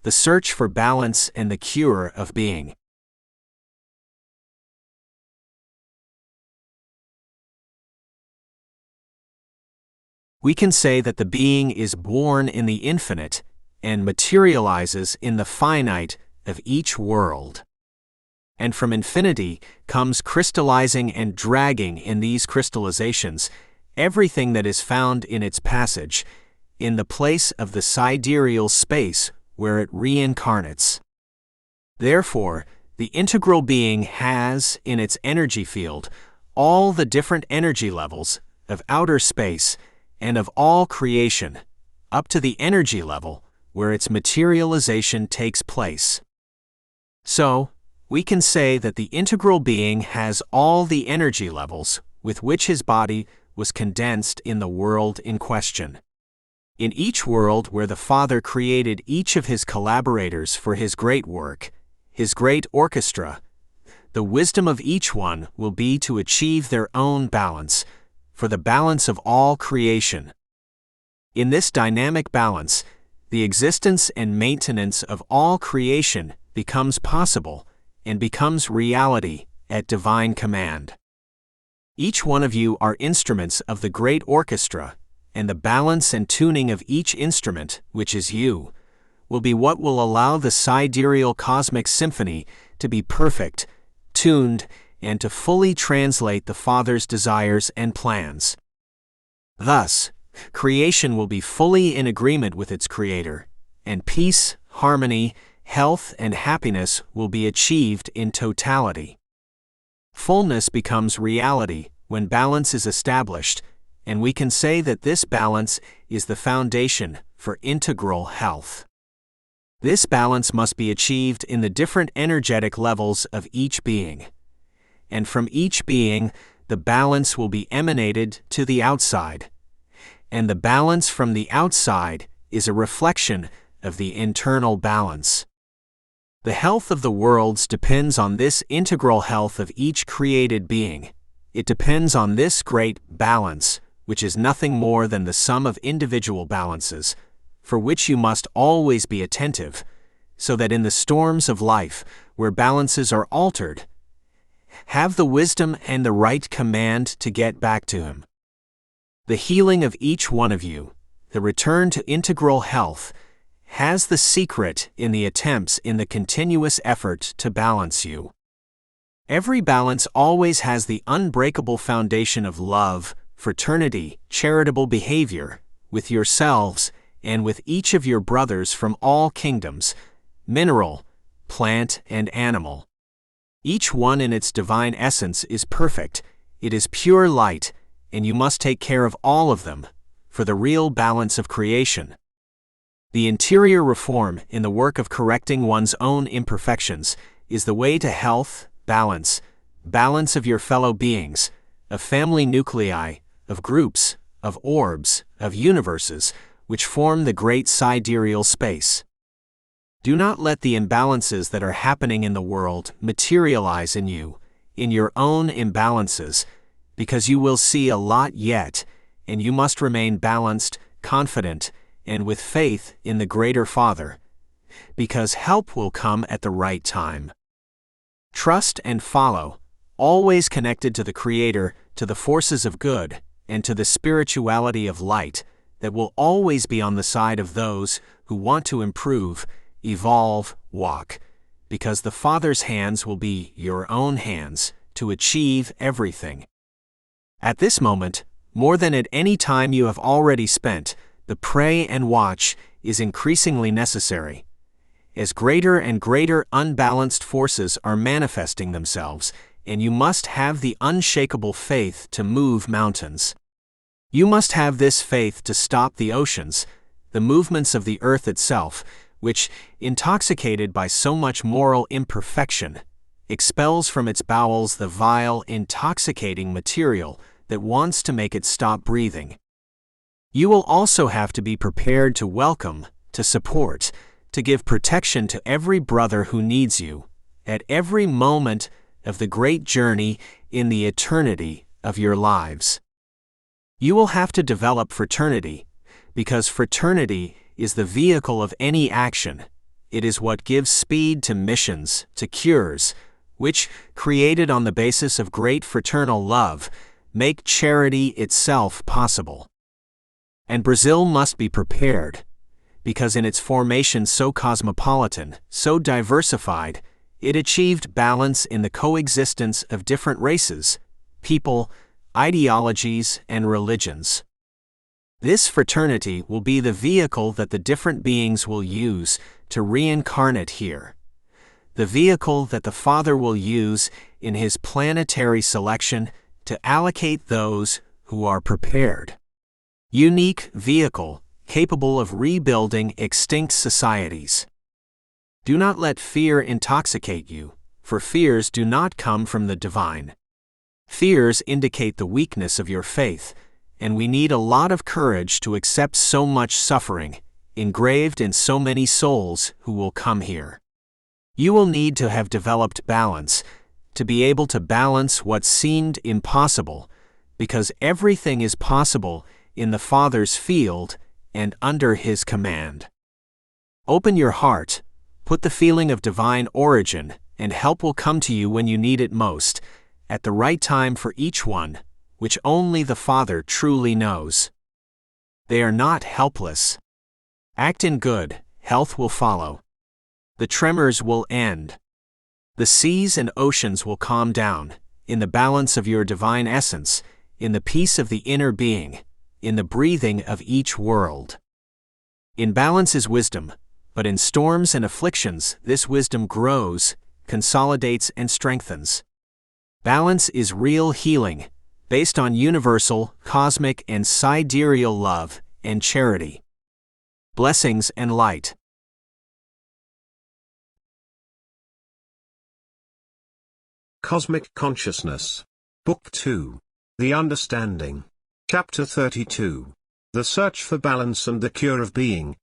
the search for balance and the cure of being. We can say that the being is born in the infinite and materializes in the finite of each world. And from infinity comes crystallizing and dragging in these crystallizations everything that is found in its passage, in the place of the sidereal space where it reincarnates. Therefore, the integral being has, in its energy field, all the different energy levels of outer space and of all creation, up to the energy level where its materialization takes place. So, we can say that the integral being has all the energy levels with which his body was condensed in the world in question. In each world where the Father created each of his collaborators for his great work, his great orchestra, the wisdom of each one will be to achieve their own balance, for the balance of all creation. In this dynamic balance, the existence and maintenance of all creation becomes possible and becomes reality at divine command. Each one of you are instruments of the great orchestra, and the balance and tuning of each instrument, which is you, will be what will allow the sidereal cosmic symphony to be perfect, tuned, and to fully translate the Father's desires and plans. Thus, creation will be fully in agreement with its Creator, and peace, harmony, health, and happiness will be achieved in totality. Fullness becomes reality when balance is established, and we can say that this balance is the foundation for integral health. This balance must be achieved in the different energetic levels of each being. And from each being, the balance will be emanated to the outside. And the balance from the outside is a reflection of the internal balance. The health of the worlds depends on this integral health of each created being. It depends on this great balance, which is nothing more than the sum of individual balances, for which you must always be attentive, so that in the storms of life, where balances are altered, have the wisdom and the right command to get back to him. The healing of each one of you, the return to integral health, has the secret in the attempts in the continuous effort to balance you. Every balance always has the unbreakable foundation of love, fraternity, charitable behavior, with yourselves and with each of your brothers from all kingdoms, mineral, plant, and animal. Each one in its divine essence is perfect, it is pure light, and you must take care of all of them, for the real balance of creation. The interior reform in the work of correcting one's own imperfections is the way to health, balance of your fellow beings, of family nuclei, of groups, of orbs, of universes, which form the great sidereal space. Do not let the imbalances that are happening in the world materialize in you, in your own imbalances, because you will see a lot yet, and you must remain balanced, confident, and with faith in the greater Father, because help will come at the right time. Trust and follow, always connected to the Creator, to the forces of good, and to the spirituality of light, that will always be on the side of those who want to improve, evolve, walk, because the Father's hands will be your own hands to achieve everything. At this moment, more than at any time you have already spent, the pray and watch is increasingly necessary. As greater and greater unbalanced forces are manifesting themselves, and you must have the unshakable faith to move mountains. You must have this faith to stop the oceans, the movements of the earth itself, which, intoxicated by so much moral imperfection, expels from its bowels the vile, intoxicating material that wants to make it stop breathing. You will also have to be prepared to welcome, to support, to give protection to every brother who needs you, at every moment of the great journey in the eternity of your lives. You will have to develop fraternity, because fraternity is the vehicle of any action, it is what gives speed to missions, to cures, which, created on the basis of great fraternal love, make charity itself possible. And Brazil must be prepared, because in its formation so cosmopolitan, so diversified, it achieved balance in the coexistence of different races, people, ideologies, and religions. This fraternity will be the vehicle that the different beings will use to reincarnate here, the vehicle that the Father will use in his planetary selection to allocate those who are prepared. Unique vehicle capable of rebuilding extinct societies. Do not let fear intoxicate you, for fears do not come from the divine. Fears indicate the weakness of your faith, and we need a lot of courage to accept so much suffering, engraved in so many souls who will come here. You will need to have developed balance, to be able to balance what seemed impossible, because everything is possible in the Father's field and under his command. Open your heart, put the feeling of divine origin, and help will come to you when you need it most, at the right time for each one, which only the Father truly knows. They are not helpless. Act in good, health will follow. The tremors will end. The seas and oceans will calm down, in the balance of your divine essence, in the peace of the inner being, in the breathing of each world. In balance is wisdom, but in storms and afflictions this wisdom grows, consolidates, and strengthens. Balance is real healing, based on universal, cosmic, and sidereal love and charity. Blessings and light. Cosmic Consciousness. Book 2. The Understanding. Chapter 32. The Search for Balance and the Cure of Being.